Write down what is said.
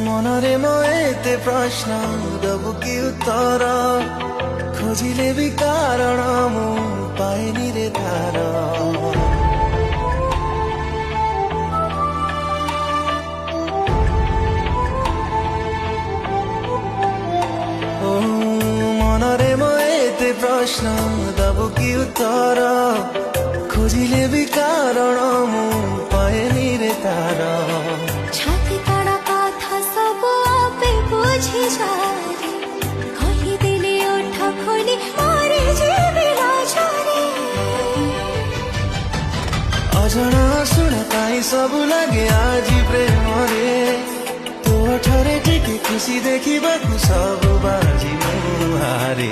মনরে মতে প্রশ্ন দেবু কি উত্তর খোঁজিলে বি কারণ মু পাইনি রে তার ও মনরে মতে প্রশ্ন দেবু কি উত্তর খোঁজিলে বি কারণ মু পাইনি রে তার छाती कड़ा कथा सब आपे बुझी जाए कही दिले ओठा खोली मारे जीवी लाचारे अजଣା ଶୁଣା କାହିଁ ସବୁ ଲାଗେ ଆଜି ପ୍ରେମରେ ତୋ ଠାରେ ଟିକେ ଖୁସି ଦେଖିବାକୁ ସବୁ ବାଜି ମୁଁ ହାରେ।